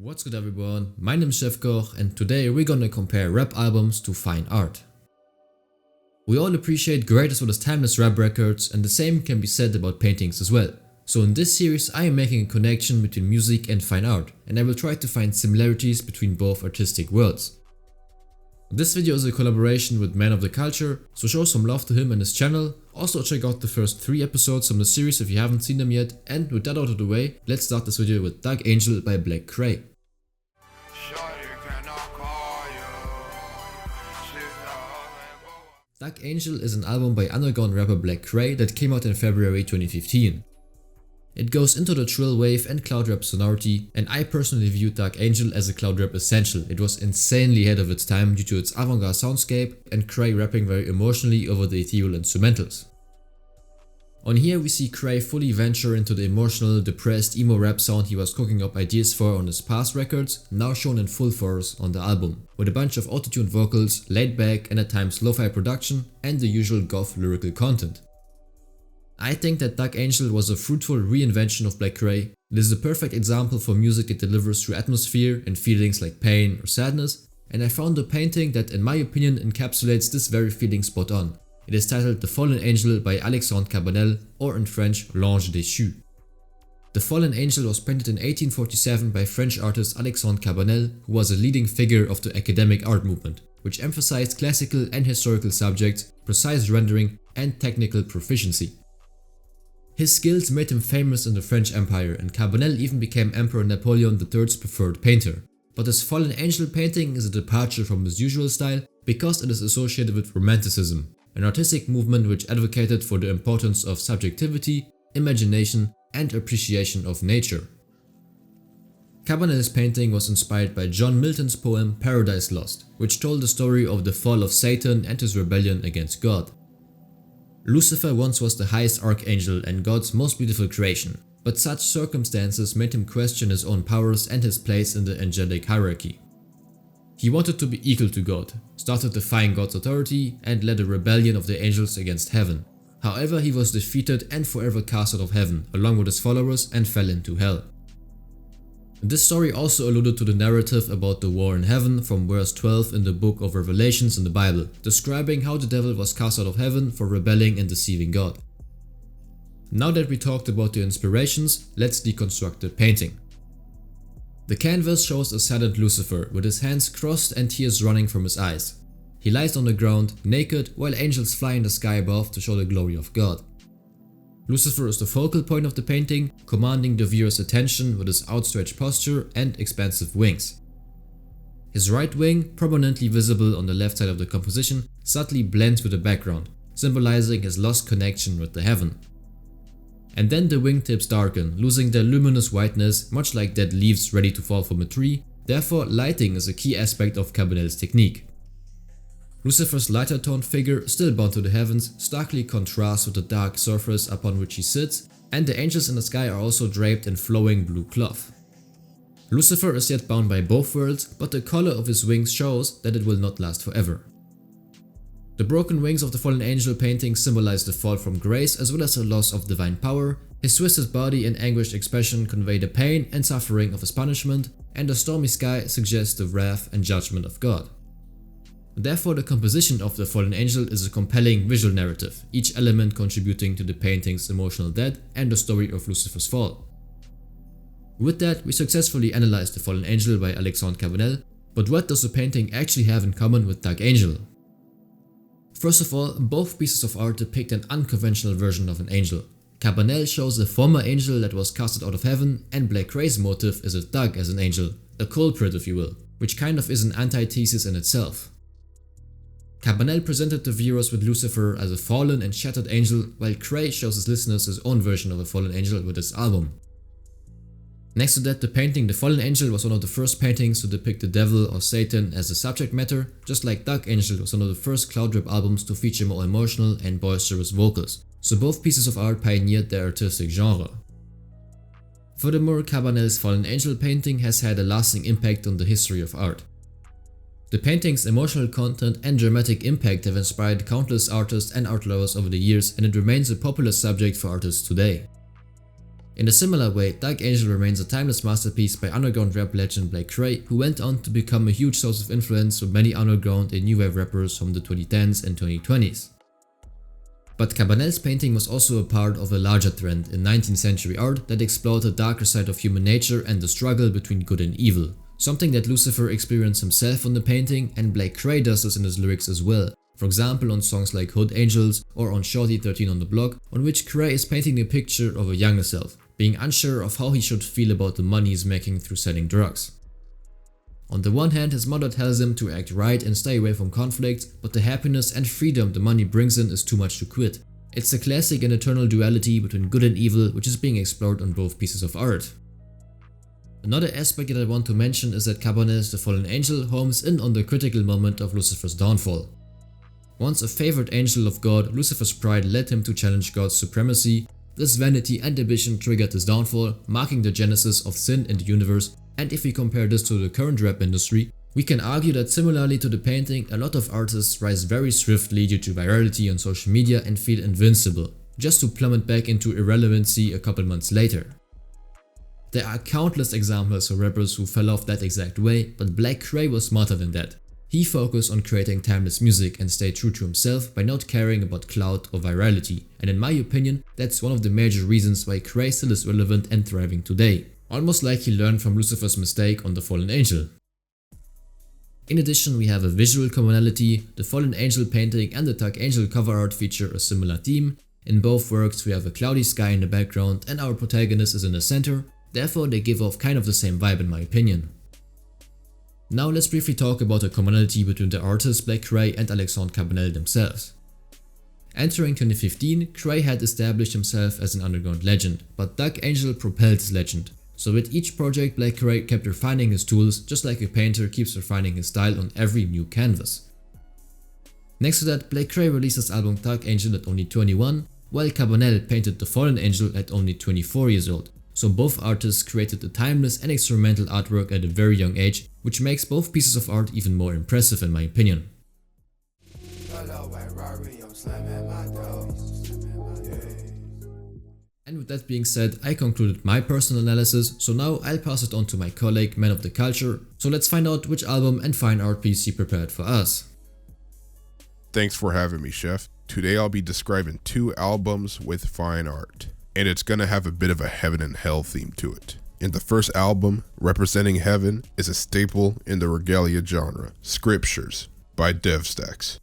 What's good everyone, my name is Chefkoch and today we're gonna compare rap albums to fine art. We all appreciate great as well as timeless rap records, and the same can be said about paintings as well. So in this series I am making a connection between music and fine art, and I will try to find similarities between both artistic worlds. This video is a collaboration with Man of the Culture, so show some love to him and his channel. Also check out the first 3 episodes from the series if you haven't seen them yet, and with that out of the way, let's start this video with Dark Angel by Kray. Dark Angel is an album by underground rapper Kray that came out in February 2015. It goes into the trill wave and cloud rap sonority, and I personally view Dark Angel as a cloud rap essential. It was insanely ahead of its time due to its avant-garde soundscape and Kray rapping very emotionally over the ethereal instrumentals. On here we see Kray fully venture into the emotional, depressed emo rap sound he was cooking up ideas for on his past records, now shown in full force on the album, with a bunch of auto-tuned vocals, laid back and at times lo-fi production, and the usual goth lyrical content. I think that Dark Angel was a fruitful reinvention of Kray. It is a perfect example for music that delivers through atmosphere and feelings like pain or sadness, and I found a painting that in my opinion encapsulates this very feeling spot on. It is titled The Fallen Angel by Alexandre Cabanel, or in French L'Ange Déchu. The Fallen Angel was painted in 1847 by French artist Alexandre Cabanel, who was a leading figure of the academic art movement, which emphasized classical and historical subjects, precise rendering and technical proficiency. His skills made him famous in the French Empire, and Cabanel even became Emperor Napoleon III's preferred painter. But his Fallen Angel painting is a departure from his usual style because it is associated with Romanticism, an artistic movement which advocated for the importance of subjectivity, imagination and appreciation of nature. Cabanel's painting was inspired by John Milton's poem Paradise Lost, which told the story of the fall of Satan and his rebellion against God. Lucifer once was the highest archangel and God's most beautiful creation, but such circumstances made him question his own powers and his place in the angelic hierarchy. He wanted to be equal to God, started defying God's authority and led a rebellion of the angels against heaven. However, he was defeated and forever cast out of heaven along with his followers and fell into hell. This story also alluded to the narrative about the war in heaven from verse 12 in the book of Revelations in the Bible, describing how the devil was cast out of heaven for rebelling and deceiving God. Now that we talked about the inspirations, let's deconstruct the painting. The canvas shows a saddened Lucifer with his hands crossed and tears running from his eyes. He lies on the ground, naked, while angels fly in the sky above to show the glory of God. Lucifer is the focal point of the painting, commanding the viewer's attention with his outstretched posture and expansive wings. His right wing, prominently visible on the left side of the composition, subtly blends with the background, symbolizing his lost connection with the heaven. And then the wingtips darken, losing their luminous whiteness, much like dead leaves ready to fall from a tree. Therefore, lighting is a key aspect of Cabanel's technique. Lucifer's lighter toned figure, still bound to the heavens, starkly contrasts with the dark surface upon which he sits, and the angels in the sky are also draped in flowing blue cloth. Lucifer is yet bound by both worlds, but the color of his wings shows that it will not last forever. The broken wings of the Fallen Angel painting symbolize the fall from grace as well as the loss of divine power. His twisted body and anguished expression convey the pain and suffering of his punishment, and the stormy sky suggests the wrath and judgment of God. Therefore, the composition of the Fallen Angel is a compelling visual narrative, each element contributing to the painting's emotional depth and the story of Lucifer's fall. With that, we successfully analyzed the Fallen Angel by Alexandre Cabanel, but what does the painting actually have in common with Dark Angel? First of all, both pieces of art depict an unconventional version of an angel. Cabanel shows a former angel that was casted out of heaven, and Kray's motive is a thug as an angel, a culprit if you will, which kind of is an antithesis in itself. Cabanel presented the viewers with Lucifer as a fallen and shattered angel, while Kray shows his listeners his own version of a fallen angel with his album. Next to that, the painting The Fallen Angel was one of the first paintings to depict the devil or Satan as a subject matter, just like Dark Angel was one of the first cloud rap albums to feature more emotional and boisterous vocals, so both pieces of art pioneered their artistic genre. Furthermore, Cabanel's Fallen Angel painting has had a lasting impact on the history of art. The painting's emotional content and dramatic impact have inspired countless artists and art lovers over the years, and it remains a popular subject for artists today. In a similar way, Dark Angel remains a timeless masterpiece by underground rap legend Kray, who went on to become a huge source of influence for many underground and new wave rappers from the 2010s and 2020s. But Cabanel's painting was also a part of a larger trend in 19th century art that explored the darker side of human nature and the struggle between good and evil, something that Lucifer experienced himself on the painting, and Kray does this in his lyrics as well. For example, on songs like Hood Angels or on Shorty 13 on the Block, on which Kray is painting a picture of a younger self, being unsure of how he should feel about the money he's making through selling drugs. On the one hand, his mother tells him to act right and stay away from conflict, but the happiness and freedom the money brings in is too much to quit. It's a classic and eternal duality between good and evil, which is being explored on both pieces of art. Another aspect that I want to mention is that Cabanel's The Fallen Angel homes in on the critical moment of Lucifer's downfall. Once a favored angel of God, Lucifer's pride led him to challenge God's supremacy. This vanity and ambition triggered his downfall, marking the genesis of sin in the universe. And if we compare this to the current rap industry, we can argue that similarly to the painting, a lot of artists rise very swiftly due to virality on social media and feel invincible, just to plummet back into irrelevancy a couple months later. There are countless examples of rappers who fell off that exact way, but Kray was smarter than that. He focused on creating timeless music and stayed true to himself by not caring about clout or virality, and in my opinion, that's one of the major reasons why Kray still is relevant and thriving today, almost like he learned from Lucifer's mistake on The Fallen Angel. In addition, we have a visual commonality. The Fallen Angel painting and the Dark Angel cover art feature a similar theme. In both works we have a cloudy sky in the background and our protagonist is in the center, therefore they give off kind of the same vibe in my opinion. Now let's briefly talk about the commonality between the artists Kray and Alexandre Cabanel themselves. Entering 2015, Kray had established himself as an underground legend, but Dark Angel propelled his legend. So with each project, Kray kept refining his tools, just like a painter keeps refining his style on every new canvas. Next to that, Kray released his album Dark Angel at only 21, while Cabanel painted The Fallen Angel at only 24 years old. So both artists created a timeless and experimental artwork at a very young age, which makes both pieces of art even more impressive in my opinion. And with that being said, I concluded my personal analysis, so now I'll pass it on to my colleague, Man of the Culture. So let's find out which album and fine art piece he prepared for us. Thanks for having me, Chef. Today I'll be describing two albums with fine art, and it's gonna have a bit of a heaven and hell theme to it. In the first album, representing heaven, is a staple in the regalia genre, Scriptures by Devstacks.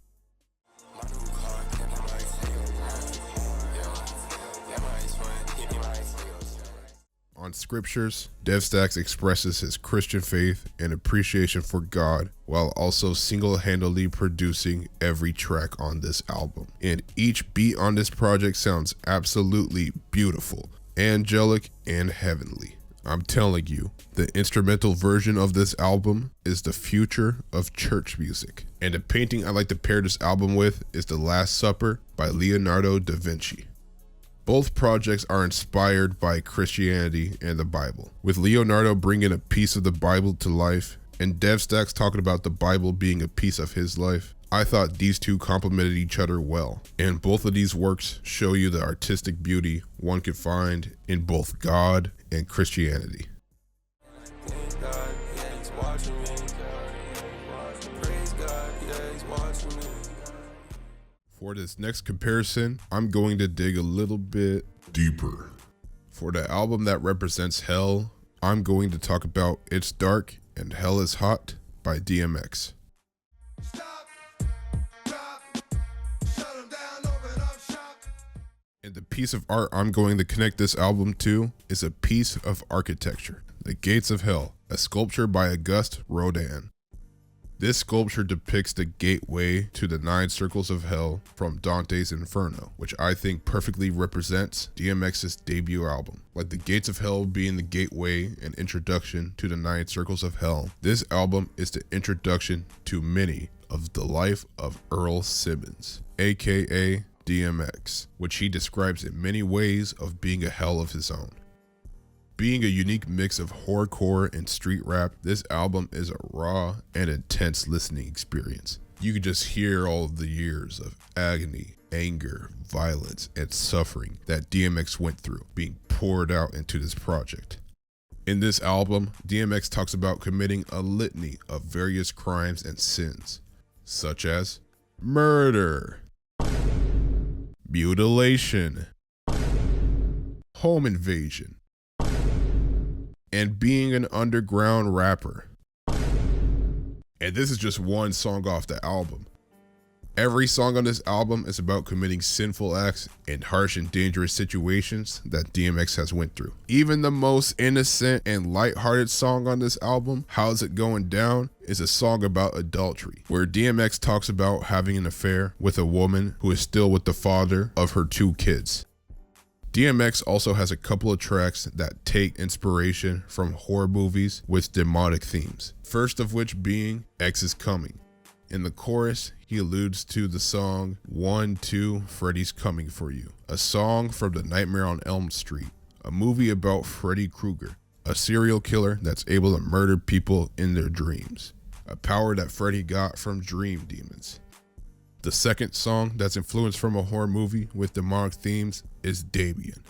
On Scriptures, Devstacks expresses his Christian faith and appreciation for God while also single-handedly producing every track on this album. And each beat on this project sounds absolutely beautiful, angelic, and heavenly. I'm telling you, the instrumental version of this album is the future of church music. And the painting I like to pair this album with is The Last Supper by Leonardo da Vinci. Both projects are inspired by Christianity and the Bible, with Leonardo bringing a piece of the Bible to life and Devstacks talking about the Bible being a piece of his life. I thought these two complemented each other well, and both of these works show you the artistic beauty one could find in both God and Christianity. For this next comparison, I'm going to dig a little bit deeper. For the album that represents hell, I'm going to talk about It's Dark and Hell is Hot by DMX. And the piece of art I'm going to connect this album to is a piece of architecture, The Gates of Hell, a sculpture by Auguste Rodin. This sculpture depicts the gateway to the 9 circles of hell from Dante's Inferno, which I think perfectly represents DMX's debut album. Like the gates of hell being the gateway and introduction to the 9 circles of hell, this album is the introduction to many of the life of Earl Simmons, aka DMX, which he describes in many ways of being a hell of his own. Being a unique mix of horrorcore and street rap, this album is a raw and intense listening experience. You can just hear all of the years of agony, anger, violence, and suffering that DMX went through being poured out into this project. In this album, DMX talks about committing a litany of various crimes and sins, such as murder, mutilation, home invasion, and being an underground rapper. And this is just one song off the album. Every song on this album is about committing sinful acts in harsh and dangerous situations that DMX has went through. Even the most innocent and lighthearted song on this album, How's It Going Down, is a song about adultery, where DMX talks about having an affair with a woman who is still with the father of her 2 kids. DMX also has a couple of tracks that take inspiration from horror movies with demonic themes, first of which being X is Coming. In the chorus, he alludes to the song 1-2 Freddy's Coming For You, a song from The Nightmare on Elm Street, a movie about Freddy Krueger, a serial killer that's able to murder people in their dreams, a power that Freddy got from dream demons. The second song that's influenced from a horror movie with demonic themes is Damien.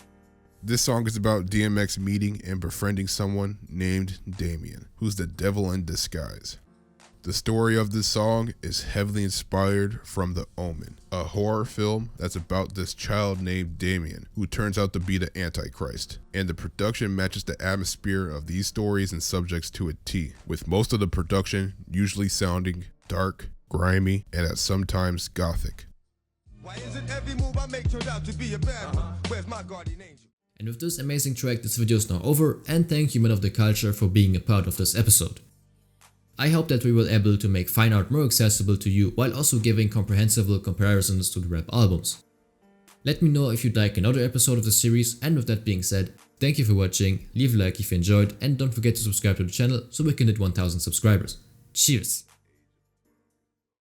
This song is about DMX meeting and befriending someone named Damien, who's the devil in disguise. The story of this song is heavily inspired from The Omen, a horror film that's about this child named Damien, who turns out to be the Antichrist. And the production matches the atmosphere of these stories and subjects to a T, with most of the production usually sounding dark, grimy, and at sometimes gothic. Why is it every move I make turned out to be a bad one? Where's my guardian angel? And with this amazing track, this video is now over, and thank you, men of the culture, for being a part of this episode. I hope that we were able to make fine art more accessible to you while also giving comprehensible comparisons to the rap albums. Let me know if you'd like another episode of the series, and with that being said, thank you for watching, leave a like if you enjoyed, and don't forget to subscribe to the channel so we can hit 1000 subscribers. Cheers!